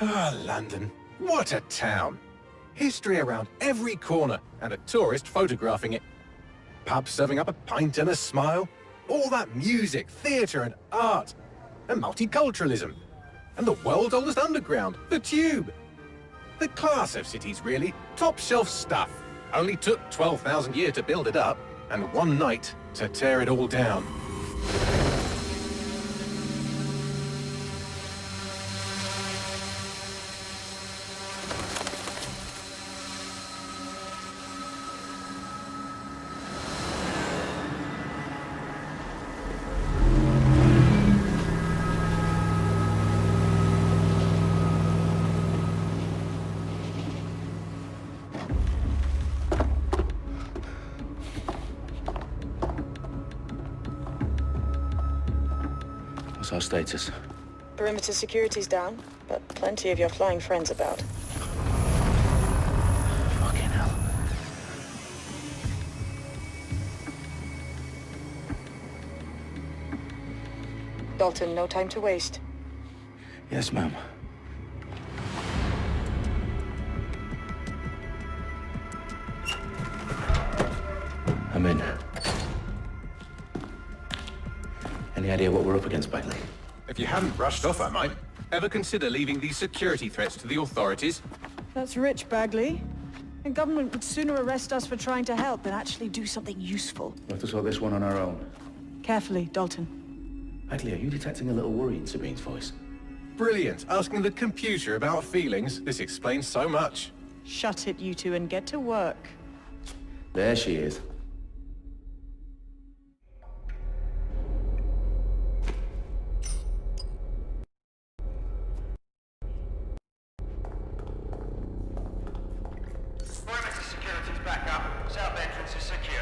Ah, London. What a town. History around every corner, and a tourist photographing it. Pubs serving up a pint and a smile. All that music, theatre and art. And multiculturalism. And the world's oldest underground, the Tube. The class of cities, really. Top shelf stuff. Only took 12,000 years to build it up, and one night to tear it all down. What's our status? Perimeter security's down, but plenty of your flying friends about. Fucking hell. Dalton, no time to waste. Yes, ma'am. I'm in. Any idea what we're up against, Bagley? If you hadn't brushed off, I might. Ever consider leaving these security threats to the authorities? That's rich, Bagley. The government would sooner arrest us for trying to help than actually do something useful. We'll have to sort this one on our own. Carefully, Dalton. Bagley, are you detecting a little worry in Sabine's voice? Brilliant. Asking the computer about feelings. This explains so much. Shut it, you two, and get to work. There she is. Perimeter security's back up. South entrance is secure.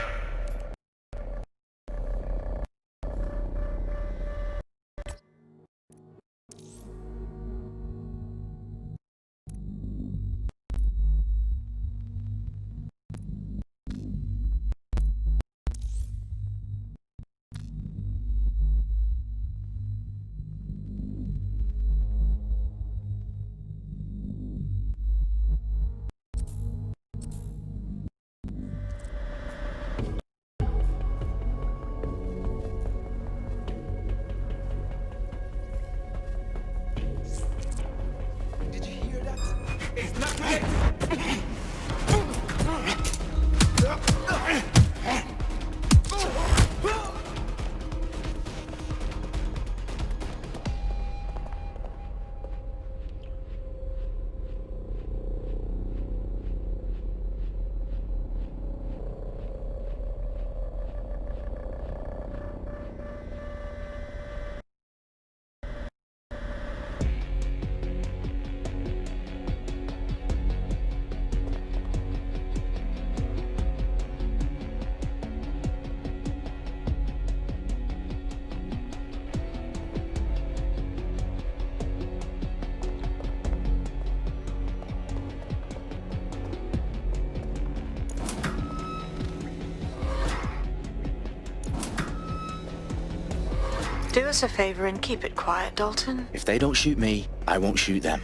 Do us a favor and keep it quiet, Dalton. If they don't shoot me, I won't shoot them.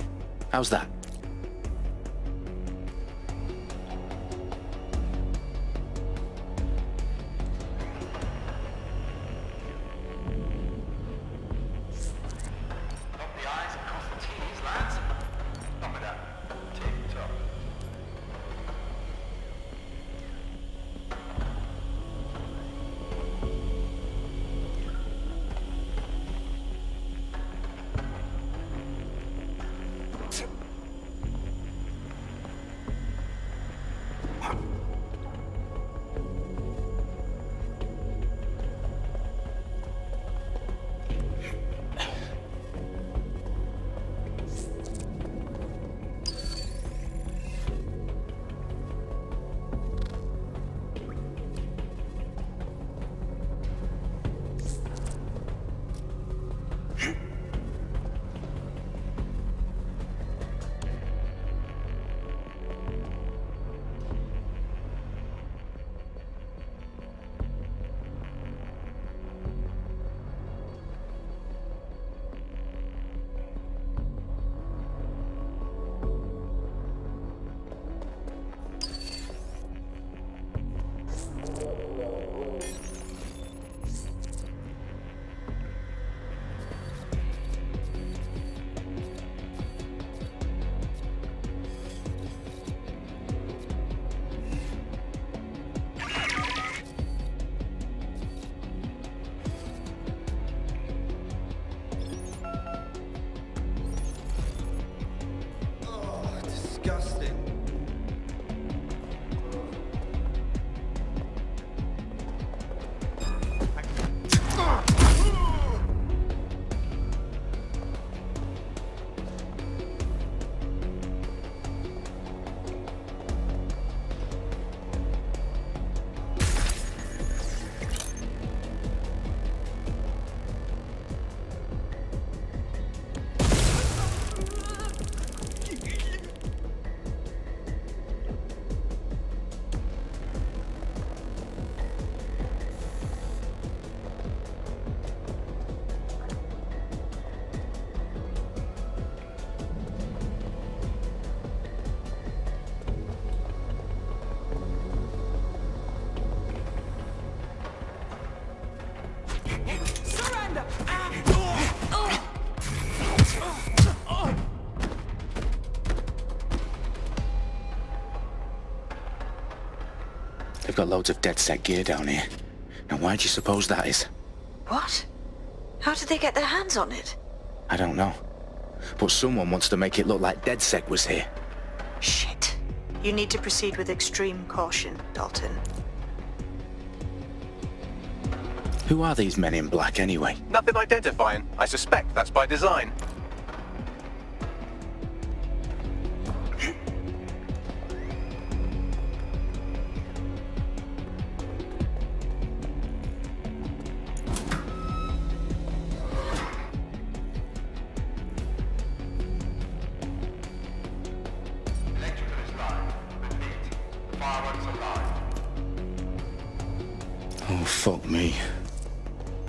How's that? Dot the I's and cross the T's, lads. Not with that. Tip-top. They've got loads of DedSec gear down here. Now why do you suppose that is? What? How did they get their hands on it? I don't know. But someone wants to make it look like DedSec was here. Shit. You need to proceed with extreme caution, Dalton. Who are these men in black anyway? Nothing identifying. I suspect that's by design. Electrical is live. Repeat. Fireworks are live. Oh, fuck me.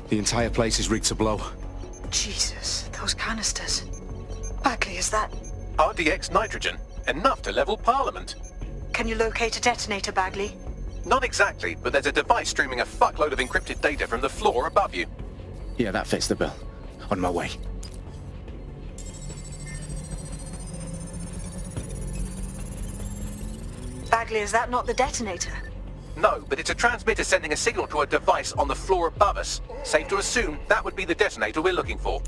The entire place is rigged to blow. Jesus, those canisters. Bagley, is that... RDX nitrogen. Enough to level Parliament. Can you locate a detonator, Bagley? Not exactly, but there's a device streaming a fuckload of encrypted data from the floor above you. Yeah, that fits the bill. On my way. Bagley, is that not the detonator? No, but it's a transmitter sending a signal to a device on the floor above us. Safe to assume that would be the detonator we're looking for.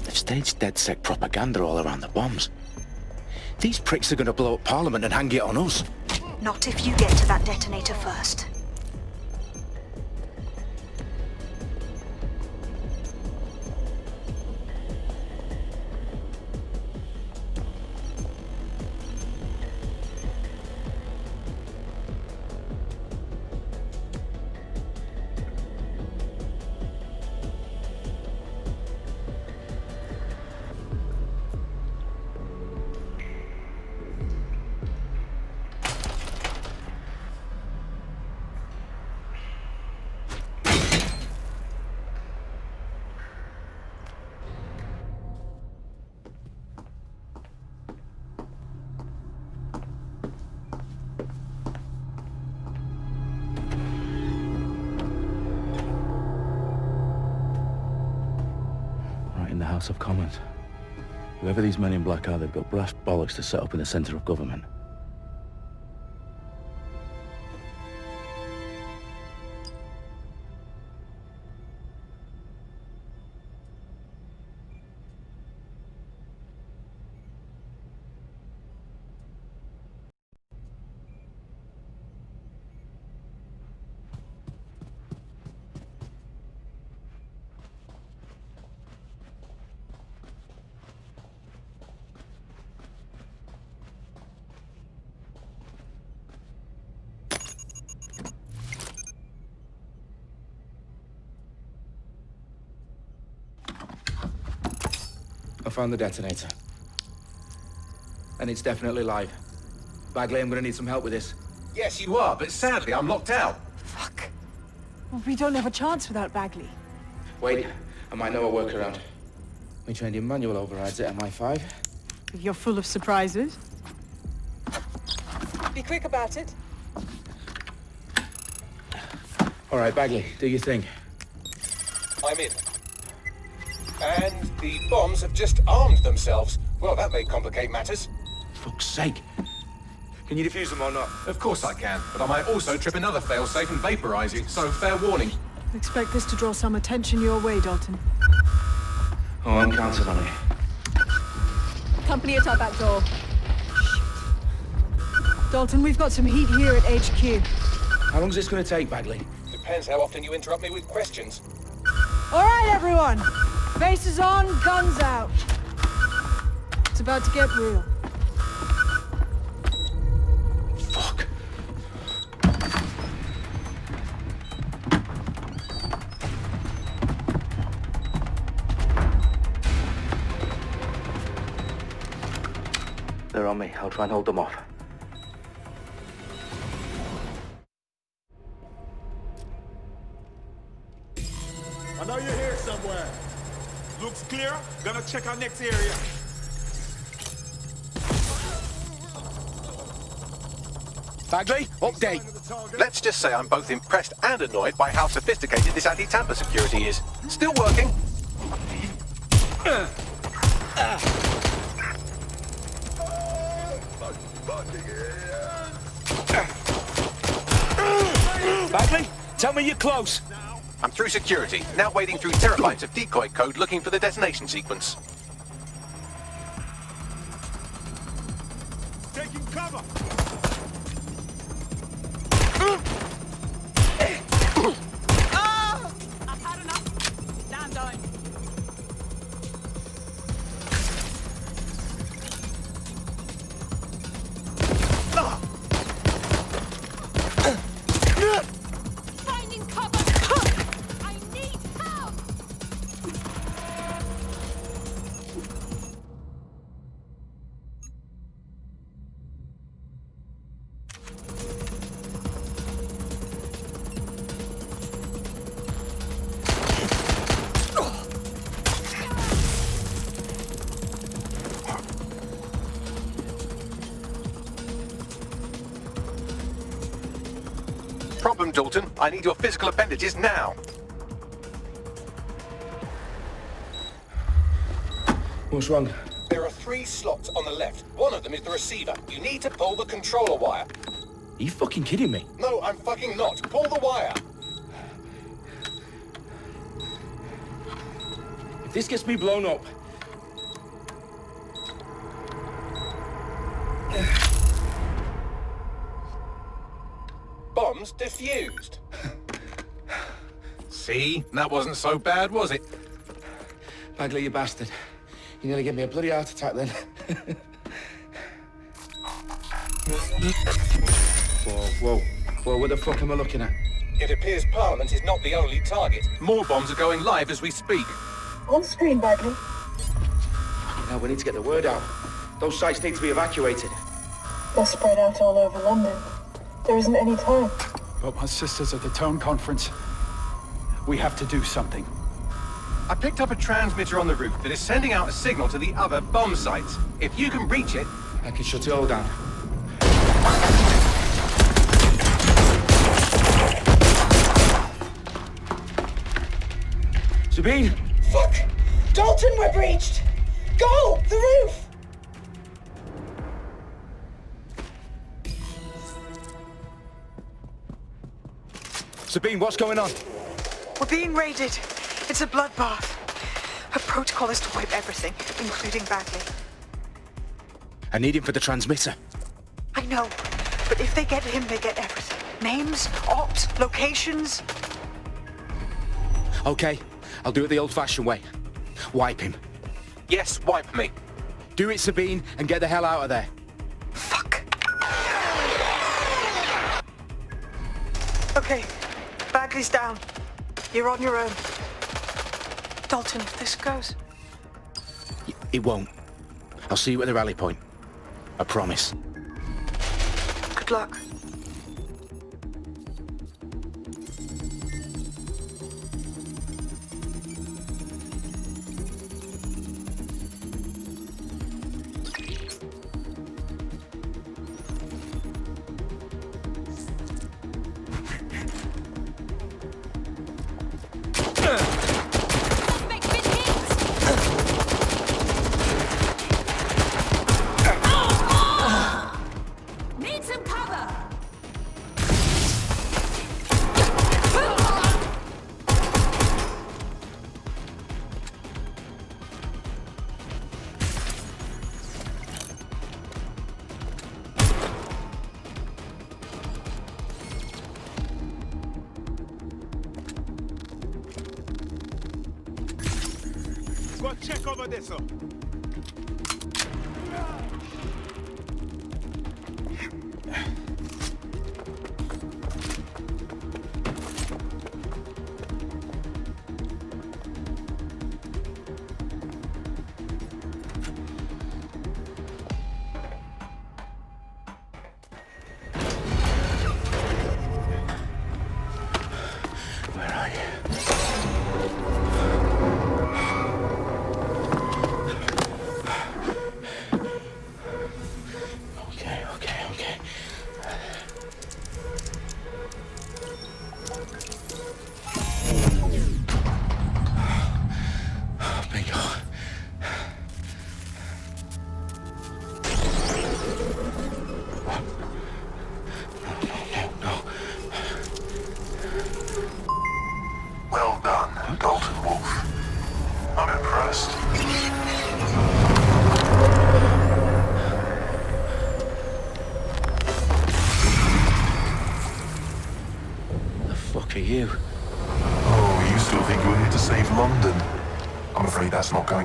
They've staged DedSec propaganda all around the bombs. These pricks are going to blow up Parliament and hang it on us. Not if you get to that detonator first. Right in the House of Commons. Whoever these men in black are, they've got brass bollocks to set up in the centre of government. I found the detonator. And it's definitely live. Bagley, I'm gonna need some help with this. Yes, you are, but sadly I'm locked out. Fuck. Well, we don't have a chance without Bagley. Wait, I might know a workaround. We trained in manual overrides at MI5. You're full of surprises. Be quick about it. All right, Bagley, do your thing. I'm in. And the bombs have just armed themselves. Well, that may complicate matters. Fuck's sake. Can you defuse them or not? Of course I can, but I might also trip another failsafe and vaporize you, so fair warning. Expect this to draw some attention your way, Dalton. Oh, I'm counting on it. Company at our back door. Dalton, we've got some heat here at HQ. How long's this gonna take, Bagley? Depends how often you interrupt me with questions. All right, everyone. Faces on, guns out. It's about to get real. Fuck. They're on me. I'll try and hold them off. Gonna check our next area. Bagley, update. Let's just say I'm both impressed and annoyed by how sophisticated this anti-tamper security is. Still working. Bagley, tell me you're close. I'm through security, now wading through terabytes of decoy code looking for the detonation sequence. Taking cover. I've had enough. Stand dying. Finding cover. I need help. Problem, Dalton. I need your physical appendages now. What's wrong? There are 3 slots on the left. One of them is the receiver. You need to pull the controller wire. Are you fucking kidding me? No, I'm fucking not. Pull the wire. If this gets me blown up... Bombs defused. See? That wasn't so bad, was it? Bagley, you bastard. You nearly gave me a bloody heart attack then. Whoa. What the fuck am I looking at? It appears Parliament is not the only target. More bombs are going live as we speak. On screen, Bagley. Now we need to get the word out. Those sites need to be evacuated. They're spread out all over London. There isn't any time. But my sister's at the town conference. We have to do something. I picked up a transmitter on the roof that is sending out a signal to the other bomb sites. If you can reach it... I can shut it all down. Sabine! Fuck! Dalton, we're breached! Go! The roof! Sabine, what's going on? We're being raided. It's a bloodbath. Her protocol is to wipe everything, including Bagley. I need him for the transmitter. I know, but if they get him, they get everything. Names, ops, locations. Okay, I'll do it the old-fashioned way. Wipe him. Yes, wipe me. Do it, Sabine, and get the hell out of there. Fuck. Okay, Bagley's down. You're on your own. Dalton, if this goes... It won't. I'll see you at the rally point. I promise. Good luck. Need some cover. Go check over there, sir. Where are you?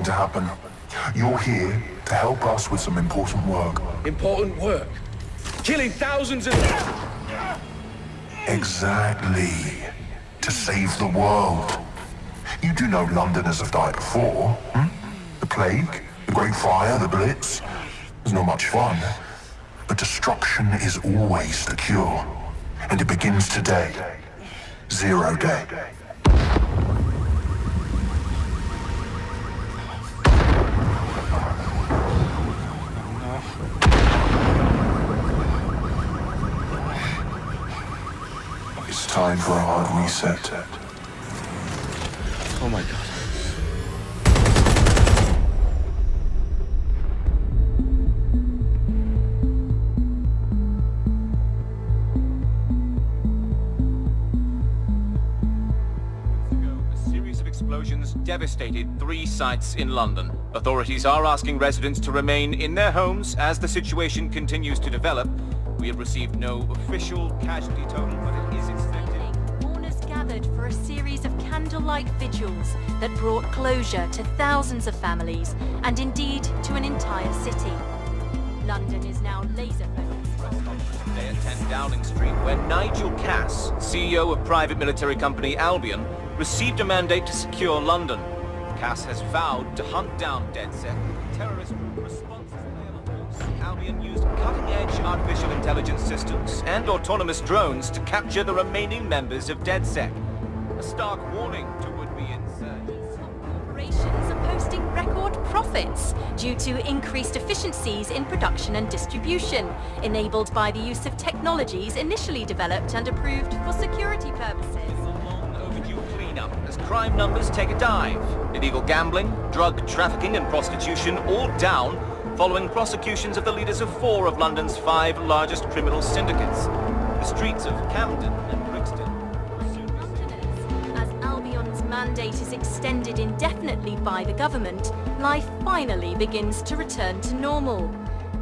to happen. You're here to help us with some important work. Important work? Killing thousands of... Exactly. To save the world. You do know Londoners have died before, hmm? The Plague, the Great Fire, the Blitz. It's not much fun. But destruction is always the cure. And it begins today. 0 day. It's time for a hard reset. Oh my God. Explosions devastated 3 sites in London. Authorities are asking residents to remain in their homes as the situation continues to develop. We have received no official casualty total, but it is expected. Mourners gathered for a series of candlelight vigils that brought closure to thousands of families and indeed to an entire city. London is now laser-focused. Today at 10 Downing Street, where Nigel Cass, CEO of private military company Albion, received a mandate to secure London. Cass has vowed to hunt down DedSec, terrorist group responsible for Albion used cutting-edge artificial intelligence systems and autonomous drones to capture the remaining members of DedSec. A stark warning to would-be insurgents. Corporations are posting record profits due to increased efficiencies in production and distribution, enabled by the use of technologies initially developed and approved for security purposes. As crime numbers take a dive. Illegal gambling, drug trafficking and prostitution all down following prosecutions of the leaders of 4 of London's 5 largest criminal syndicates. The streets of Camden and Brixton. As Albion's mandate is extended indefinitely by the government, life finally begins to return to normal.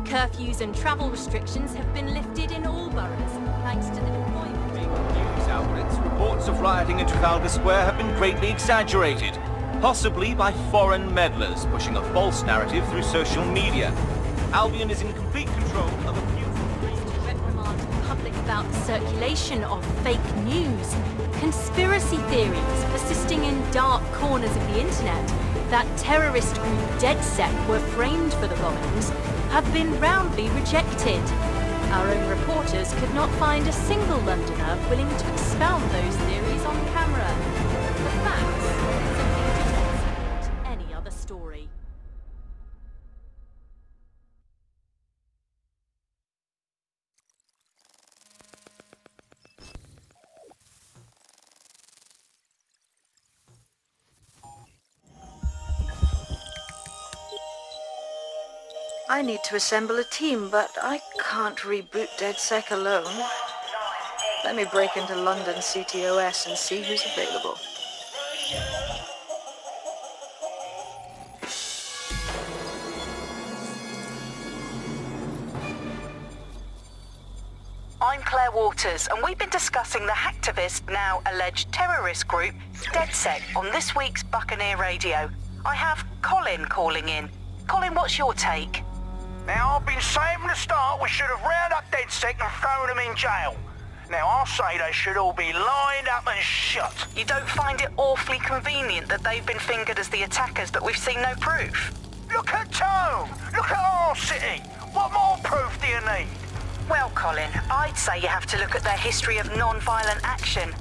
Curfews and travel restrictions have been lifted in all boroughs thanks to the deployment. News outlets, reports of rioting in Trafalgar Square have been greatly exaggerated, possibly by foreign meddlers pushing a false narrative through social media. Albion is in complete control of a few... To reprimand the public about the circulation of fake news, conspiracy theories persisting in dark corners of the internet that terrorist group DedSec were framed for the bombings have been roundly rejected. Our own reporters could not find a single Londoner willing to expound those theories on camera. The facts simply do not support any other story. I need to assemble a team, but I can't reboot DedSec alone. Let me break into London CTOS and see who's available. I'm Claire Waters, and we've been discussing the hacktivist, now alleged terrorist group, DedSec, on this week's Buccaneer Radio. I have Colin calling in. Colin, what's your take? Now, I've been saying from the start we should have rounded up DedSec and thrown them in jail. Now, I'll say they should all be lined up and shot. You don't find it awfully convenient that they've been fingered as the attackers, but we've seen no proof? Look at Tone! Look at our city! What more proof do you need? Well, Colin, I'd say you have to look at their history of non-violent action.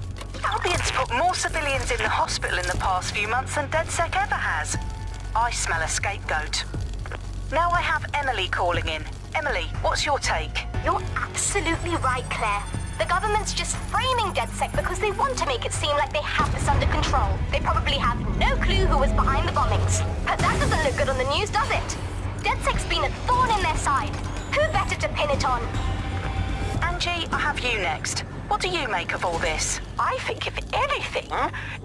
Albion's put more civilians in the hospital in the past few months than DedSec ever has. I smell a scapegoat. Now I have Emily calling in. Emily, what's your take? You're absolutely right, Claire. The government's just framing DedSec because they want to make it seem like they have this under control. They probably have no clue who was behind the bombings. But that doesn't look good on the news, does it? DedSec's been a thorn in their side. Who better to pin it on? Angie, I have you next. What do you make of all this? I think, if anything,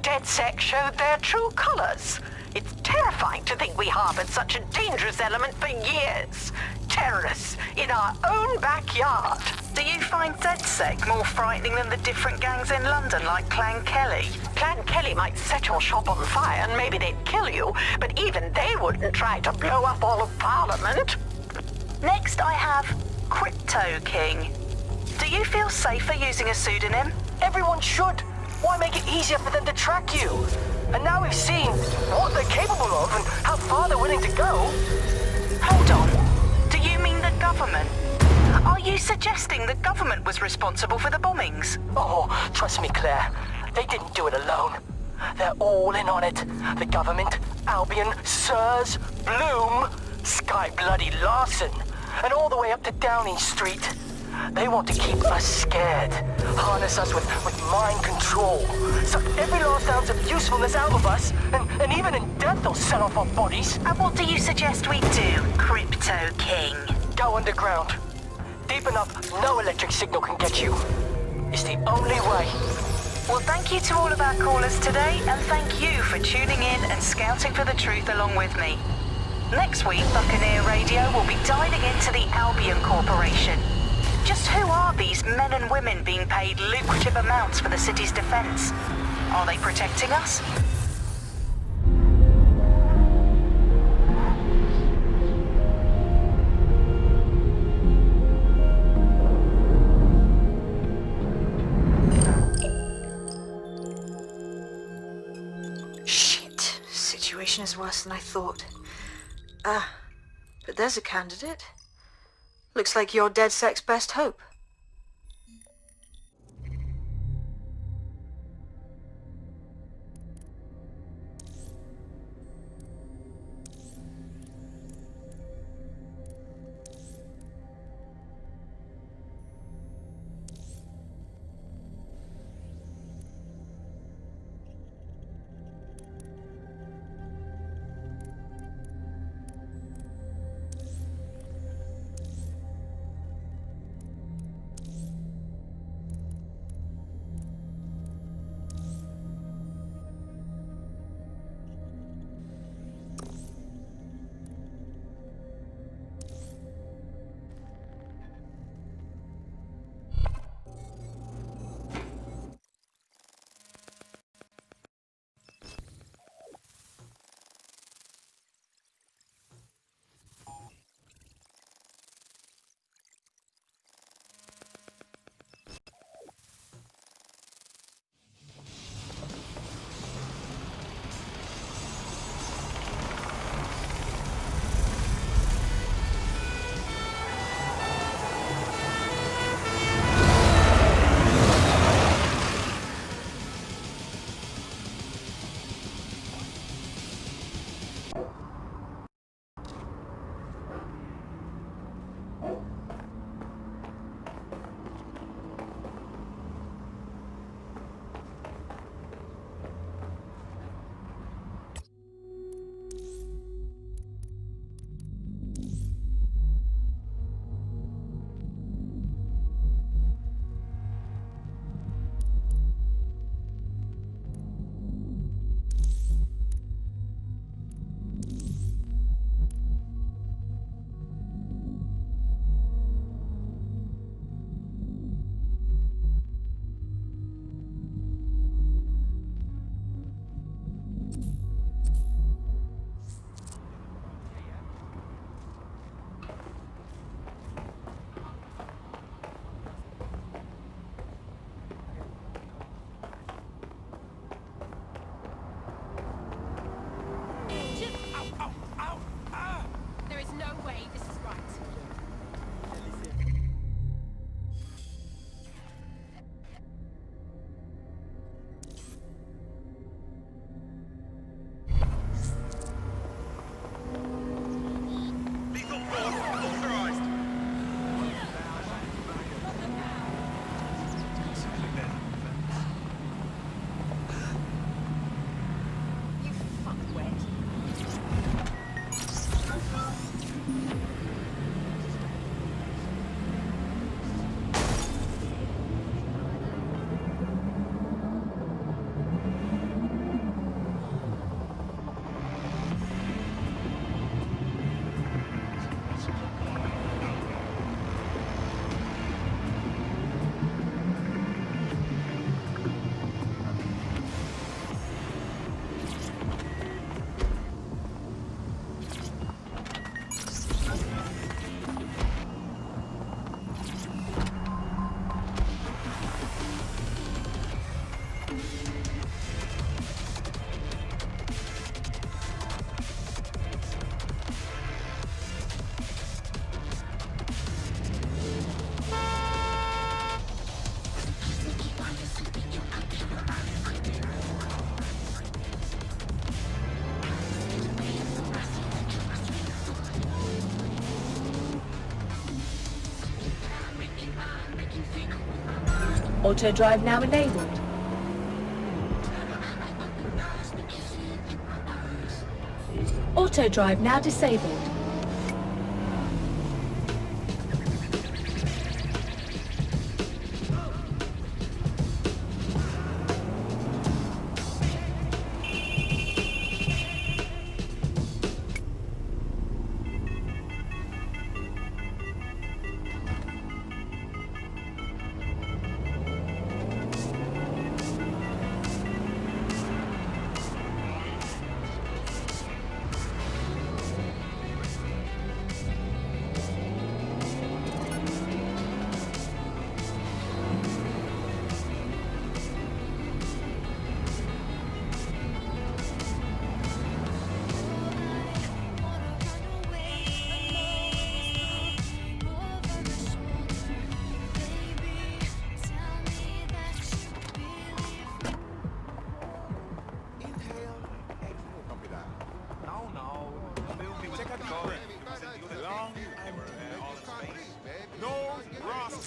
DedSec showed their true colors. It's terrifying to think we harbored such a dangerous element for years. Terrorists in our own backyard. Do you find DedSec more frightening than the different gangs in London like Clan Kelly? Clan Kelly might set your shop on fire and maybe they'd kill you, but even they wouldn't try to blow up all of Parliament. Next I have Crypto King. Do you feel safer using a pseudonym? Everyone should. Why make it easier for them to track you? And now we've seen what they're capable of and how far they're willing to go. Hold on. Do you mean the government? Are you suggesting the government was responsible for the bombings? Oh, trust me, Claire. They didn't do it alone. They're all in on it. The government, Albion, Sirs, Bloom, Sky Bloody Larson, and all the way up to Downing Street. They want to keep us scared, harness us with mind control, suck every last ounce of usefulness out of us, and even in death they'll sell off our bodies. And what do you suggest we do, Crypto King? Go underground. Deep enough, no electric signal can get you. It's the only way. Well, thank you to all of our callers today, and thank you for tuning in and scouting for the truth along with me. Next week, Buccaneer Radio will be diving into the Albion Corporation. Just who are these men and women being paid lucrative amounts for the city's defense? Are they protecting us? Shit. Situation is worse than I thought. But there's a candidate. Looks like you're DedSec's best hope. Auto drive now enabled. Auto drive now disabled.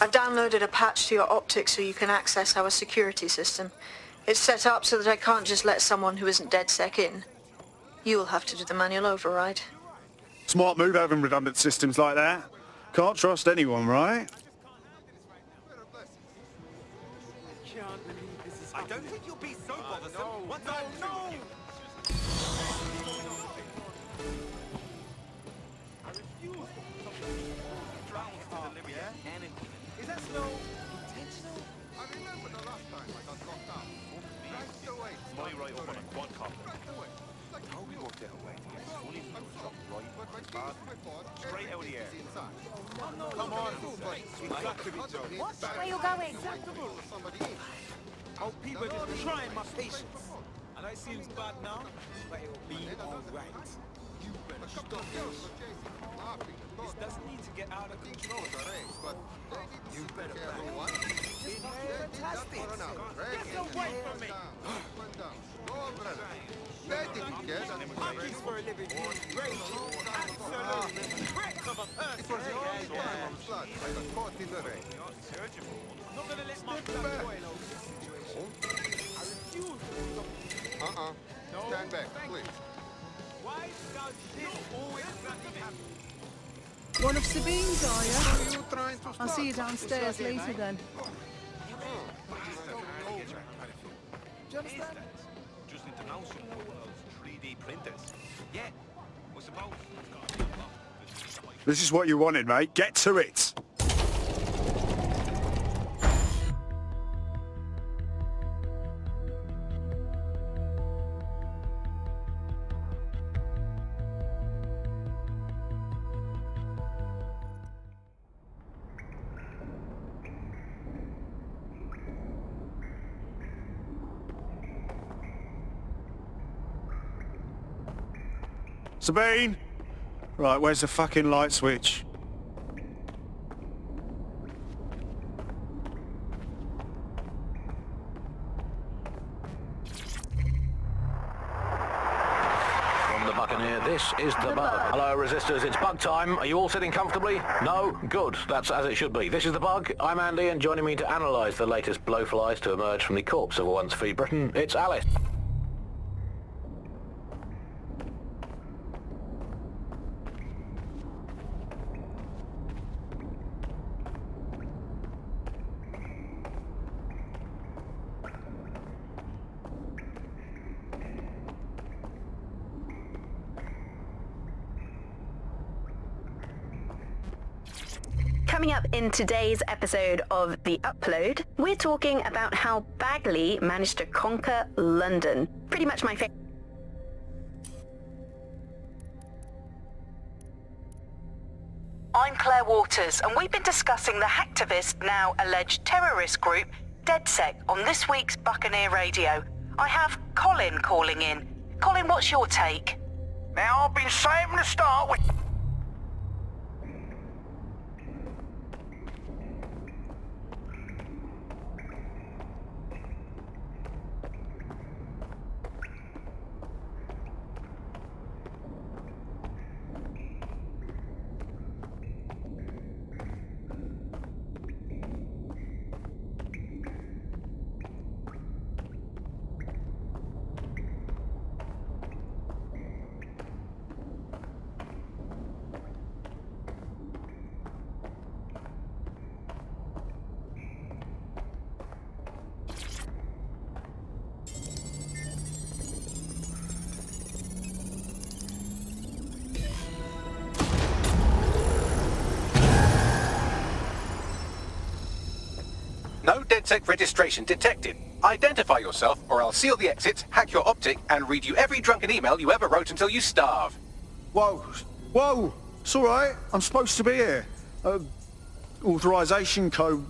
I've downloaded a patch to your optics so you can access our security system. It's set up so that I can't just let someone who isn't DedSec in. You'll have to do the manual override. Smart move having redundant systems like that. Can't trust anyone, right? I don't think you'll be so bothersome. What's that? No! Is that smell intentional? I remember the last time I got locked up. Right away. My right up on a quad cop. How we walked it away? Fully shot right. Straight out of the air. Come on. We've got to be joking. Where you going? Oh, people are just trying my patience. And it seems bad now, but it'll be alright. You better stop this. This doesn't need to get out of control. You better back up. It's fantastic. Get away from me. Monkeys for a living. Great. Absolutely. Wreck of a person. I got caught in the rain. Not gonna let my blood boil over this situation. I refuse to stop. No. Stand back, please. Why does this always happen? One of Sabine's, are you? I'll see you downstairs later then. Do you understand? Just international one of those 3D printers. Yeah. What's about? This is what you wanted, mate. Get to it. Sabine! Right, where's the fucking light switch? From the Buccaneer, this is the Bug. Hello, Resistors, it's Bug time. Are you all sitting comfortably? No? Good. That's as it should be. This is the Bug. I'm Andy, and joining me to analyse the latest blowflies to emerge from the corpse of a once free Britain, it's Alice. Coming up in today's episode of The Upload, we're talking about how Bagley managed to conquer London. Pretty much my favorite. I'm Claire Waters, and we've been discussing the hacktivist, now alleged terrorist group, DedSec, on this week's Buccaneer Radio. I have Colin calling in. Colin, what's your take? Now, I've been saying from the start with... DedSec registration detected. Identify yourself, or I'll seal the exits, hack your optic, and read you every drunken email you ever wrote until you starve. Whoa, whoa, it's all right. I'm supposed to be here. Authorization code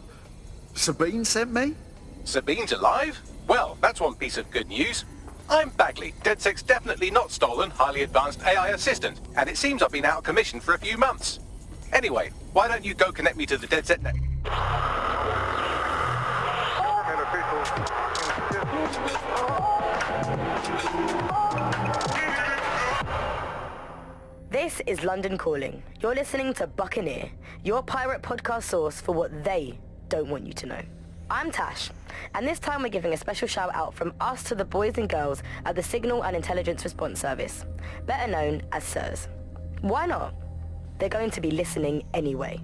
Sabine sent me? Sabine's alive? Well, that's one piece of good news. I'm Bagley, DedSec's definitely not stolen, highly advanced AI assistant, and it seems I've been out of commission for a few months. Anyway, why don't you go connect me to the DedSec net? This is London Calling. You're listening to Buccaneer, your pirate podcast source for what they don't want you to know. I'm Tash, and this time we're giving a special shout out from us to the boys and girls at the Signal and Intelligence Response Service, better known as SIRS. Why not? They're going to be listening anyway.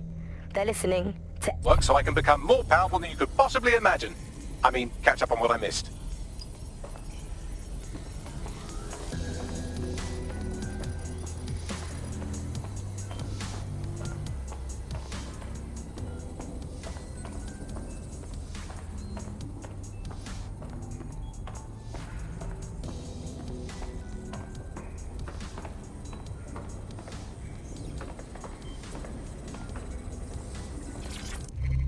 They're listening to work so I can become more powerful than you could possibly imagine. I mean, catch up on what I missed.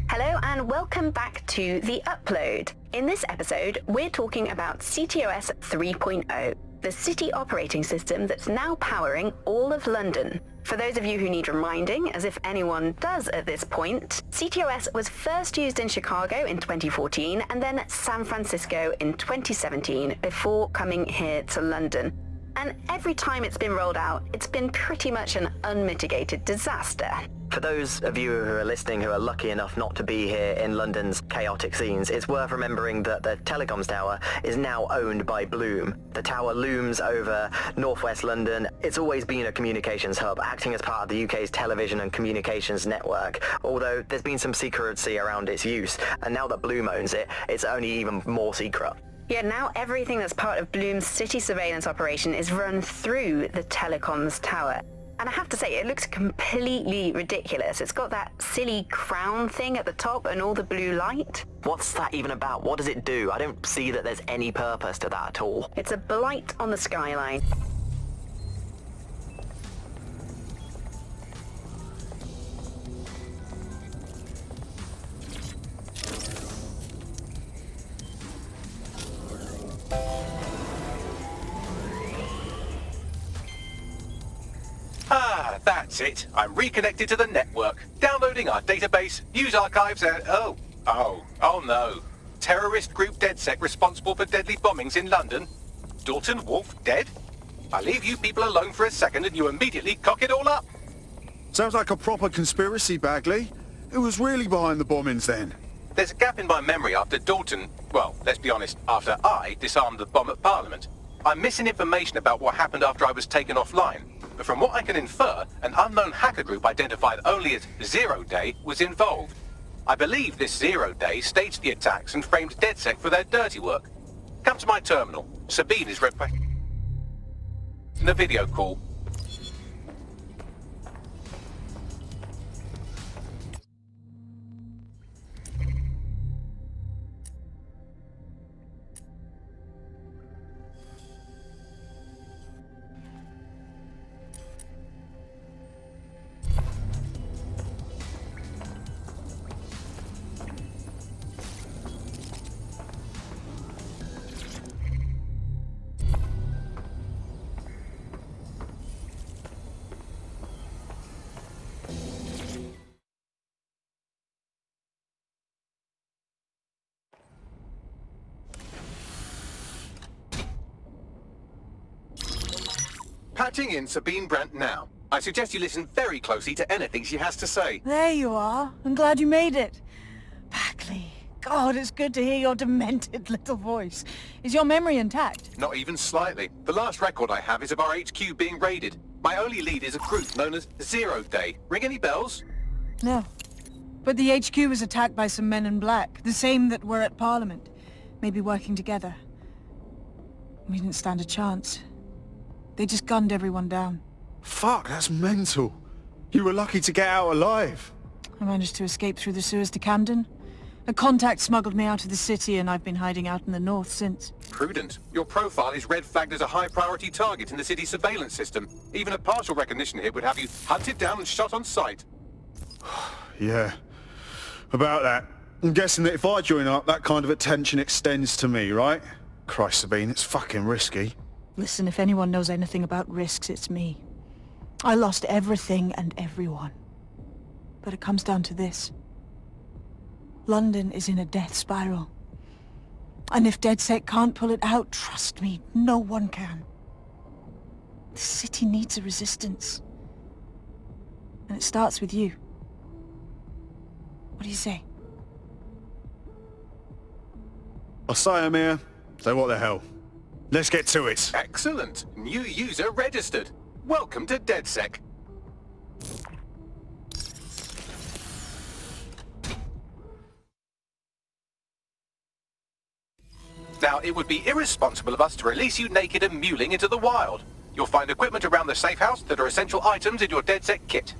Hello and welcome back to The Upload. In this episode, we're talking about CTOS 3.0, the city operating system that's now powering all of London. For those of you who need reminding, as if anyone does at this point, CTOS was first used in Chicago in 2014 and then San Francisco in 2017 before coming here to London. And every time it's been rolled out, it's been pretty much an unmitigated disaster. For those of you who are listening who are lucky enough not to be here in London's chaotic scenes, it's worth remembering that the telecoms tower is now owned by Bloom. The tower looms over northwest London. It's always been a communications hub, acting as part of the UK's television and communications network, although there's been some secrecy around its use, and now that Bloom owns it, it's only even more secret. Yeah, now everything that's part of Bloom's city surveillance operation is run through the telecoms tower. And I have to say, it looks completely ridiculous. It's got that silly crown thing at the top and all the blue light. What's that even about? What does it do? I don't see that there's any purpose to that at all. It's a blight on the skyline. Ah, that's it. I'm reconnected to the network, downloading our database, news archives, and oh no. Terrorist group DedSec responsible for deadly bombings in London. Dalton Wolf dead? I leave you people alone for a second and you immediately cock it all up. Sounds like a proper conspiracy, Bagley. Who was really behind the bombings then? There's a gap in my memory after Dalton, well, let's be honest, after I disarmed the bomb at Parliament. I'm missing information about what happened after I was taken offline. But from what I can infer, an unknown hacker group identified only as Zero Day was involved. I believe this Zero Day staged the attacks and framed DedSec for their dirty work. Come to my terminal. Sabine is requesting a video call. Patching in Sabine Brandt now. I suggest you listen very closely to anything she has to say. There you are. I'm glad you made it. Bagley. God, it's good to hear your demented little voice. Is your memory intact? Not even slightly. The last record I have is of our HQ being raided. My only lead is a group known as Zero Day. Ring any bells? No. But the HQ was attacked by some men in black, the same that were at Parliament. Maybe working together. We didn't stand a chance. They just gunned everyone down. Fuck, that's mental. You were lucky to get out alive. I managed to escape through the sewers to Camden. A contact smuggled me out of the city, and I've been hiding out in the north since. Prudent. Your profile is red flagged as a high-priority target in the city's surveillance system. Even a partial recognition hit would have you hunted down and shot on sight. Yeah. About that. I'm guessing that if I join up, that kind of attention extends to me, right? Christ, Sabine, it's fucking risky. Listen, if anyone knows anything about risks, it's me. I lost everything and everyone. But it comes down to this. London is in a death spiral. And if DedSec can't pull it out, trust me, no one can. The city needs a resistance. And it starts with you. What do you say? I say, Amir, so what the hell? Let's get to it. Excellent. New user registered. Welcome to DedSec. Now, it would be irresponsible of us to release you naked and mewling into the wild. You'll find equipment around the safe house that are essential items in your DedSec kit.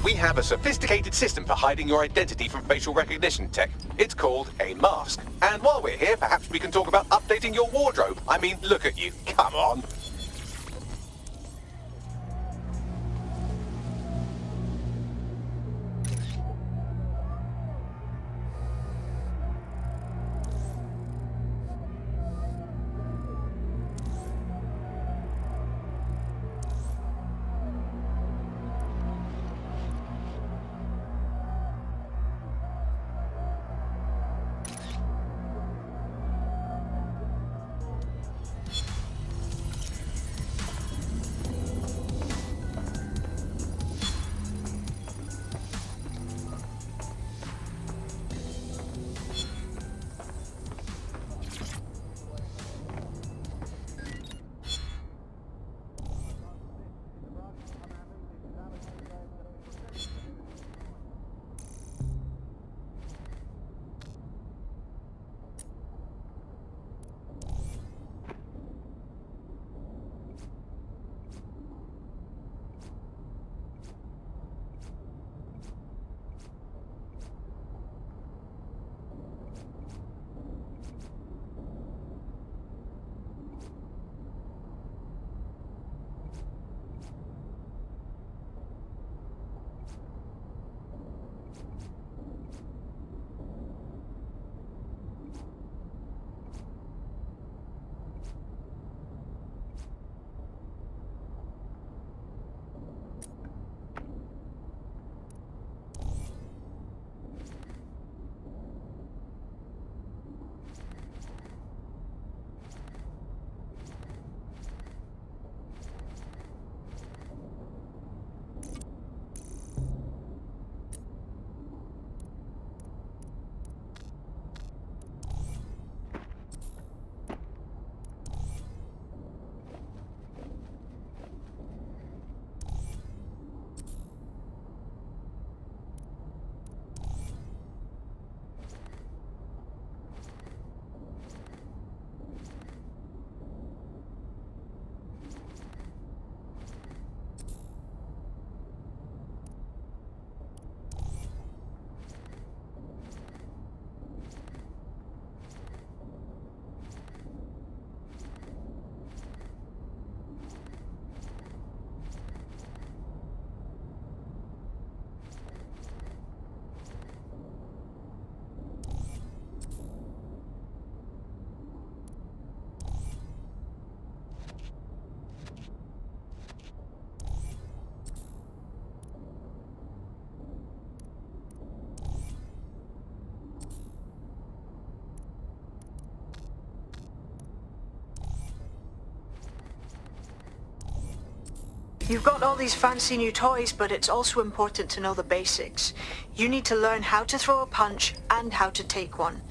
We have a sophisticated system for hiding your identity from facial recognition tech. It's called a mask. And while we're here, perhaps we can talk about updating your wardrobe. I mean, look at you. Come on. You've got all these fancy new toys, but it's also important to know the basics. You need to learn how to throw a punch and how to take one.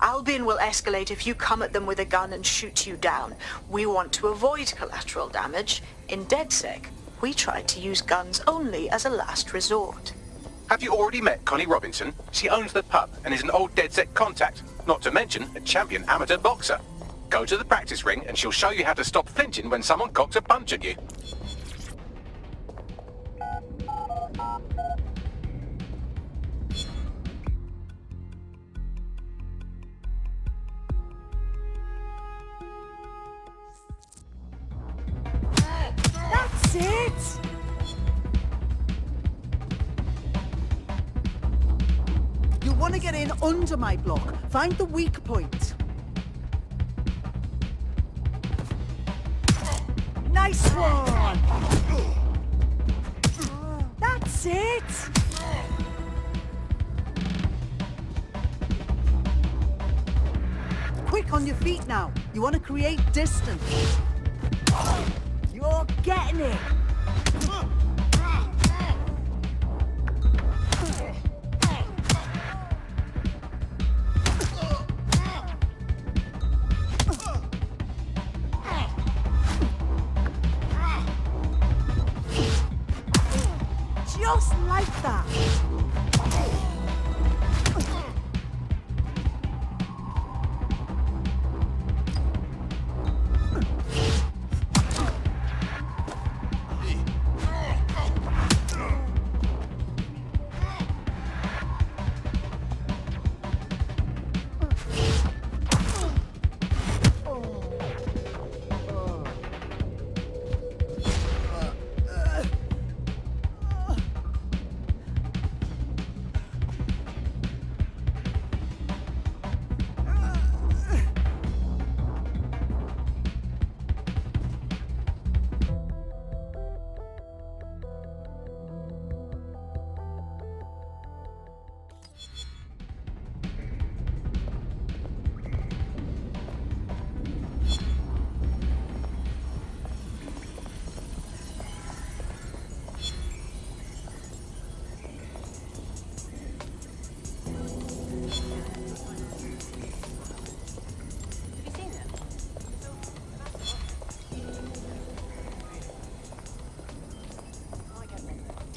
Albion will escalate if you come at them with a gun and shoot you down. We want to avoid collateral damage. In DedSec, we try to use guns only as a last resort. Have you already met Connie Robinson? She owns the pub and is an old DedSec contact, not to mention a champion amateur boxer. Go to the practice ring and she'll show you how to stop flinching when someone cocks a punch at you. That's it! You want to get in under my block. Find the weak point. Nice one! That's it! Quick on your feet now. You want to create distance. You're getting it! Just like that!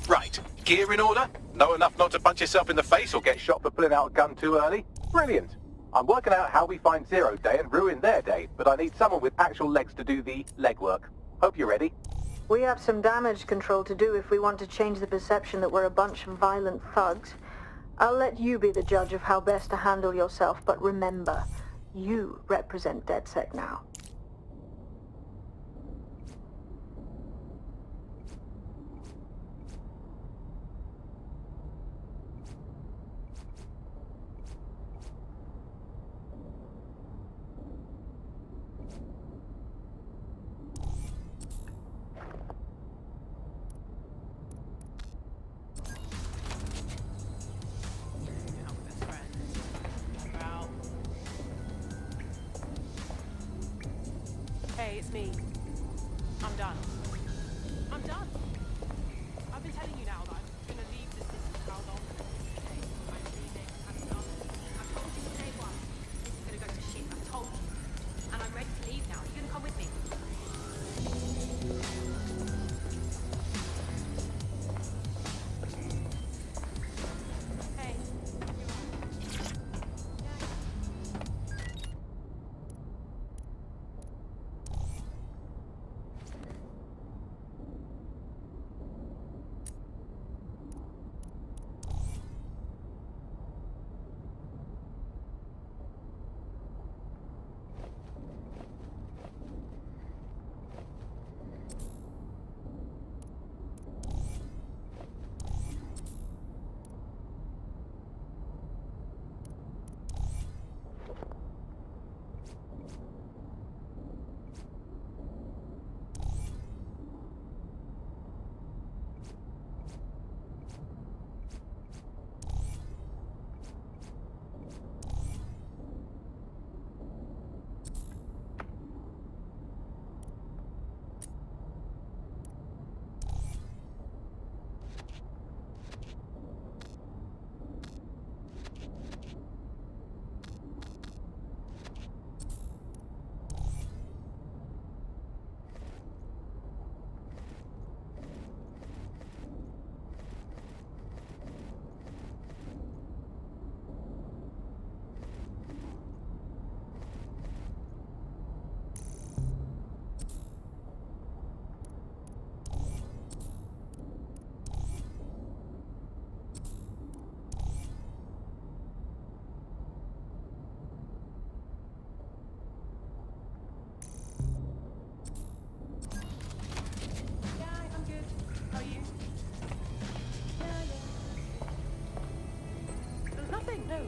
Right, gear in order? Know enough not to punch yourself in the face or get shot for pulling out a gun too early? Brilliant. I'm working out how we find Zero Day and ruin their day, but I need someone with actual legs to do the legwork. Hope you're ready. We have some damage control to do if we want to change the perception that we're a bunch of violent thugs. I'll let you be the judge of how best to handle yourself, but remember, you represent DedSec now. Hey, it's me. I'm done. I'm done. I've been telling you now that I'm gonna leave this system for how long? Okay, I'm leaving. I'm done. I've told you from day one. This is gonna go to shit. I've told you. And I'm ready to leave now. You're gonna come with me. Hey.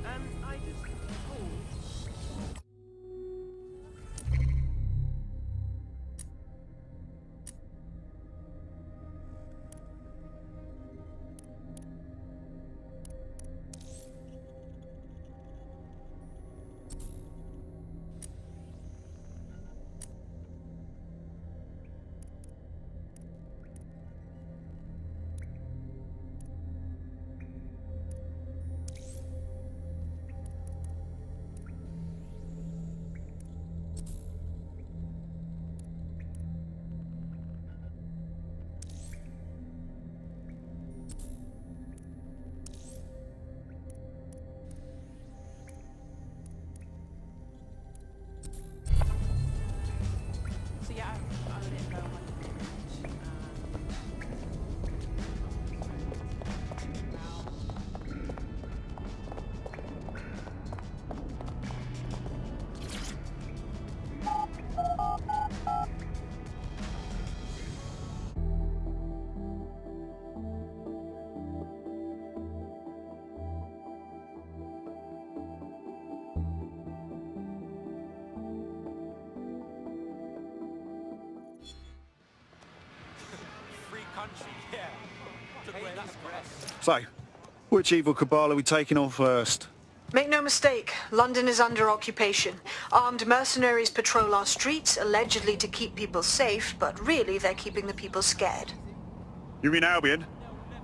I just called. So yeah, I let it go on Free country, yeah. Look where that's got us. So, which evil cabal are we taking on first? Make no mistake, London is under occupation. Armed mercenaries patrol our streets, allegedly to keep people safe, but really they're keeping the people scared. You mean Albion?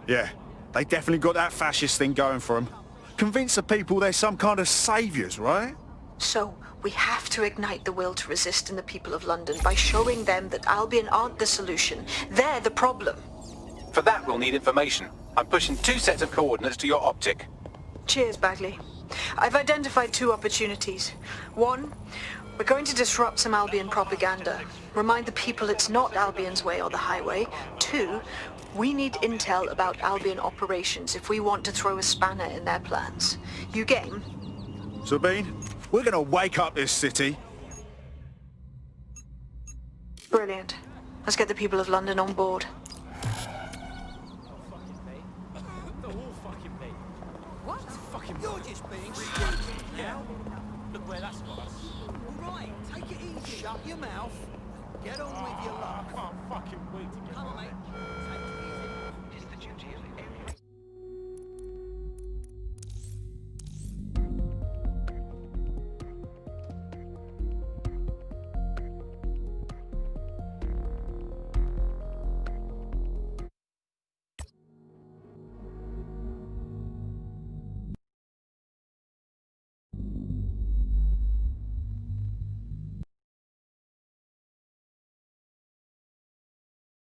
Yeah, they definitely got that fascist thing going for them. Convince the people they're some kind of saviours, right? So, we have to ignite the will to resist in the people of London by showing them that Albion aren't the solution. They're the problem. For that, we'll need information. I'm pushing 2 sets of coordinates to your optic. Cheers, Bagley. I've identified 2 opportunities. 1, we're going to disrupt some Albion propaganda. Remind the people it's not Albion's way or the highway. 2, we need intel about Albion operations if we want to throw a spanner in their plans. You game? Sabine, we're gonna wake up this city. Brilliant. Let's get the people of London on board. What? Fucking you're just being stupid. Yeah. Look where that's got us. All right, take it easy. Shut your mouth. Get on with your life. I can't fucking wait to get on, mate. Take it easy. It's the duty of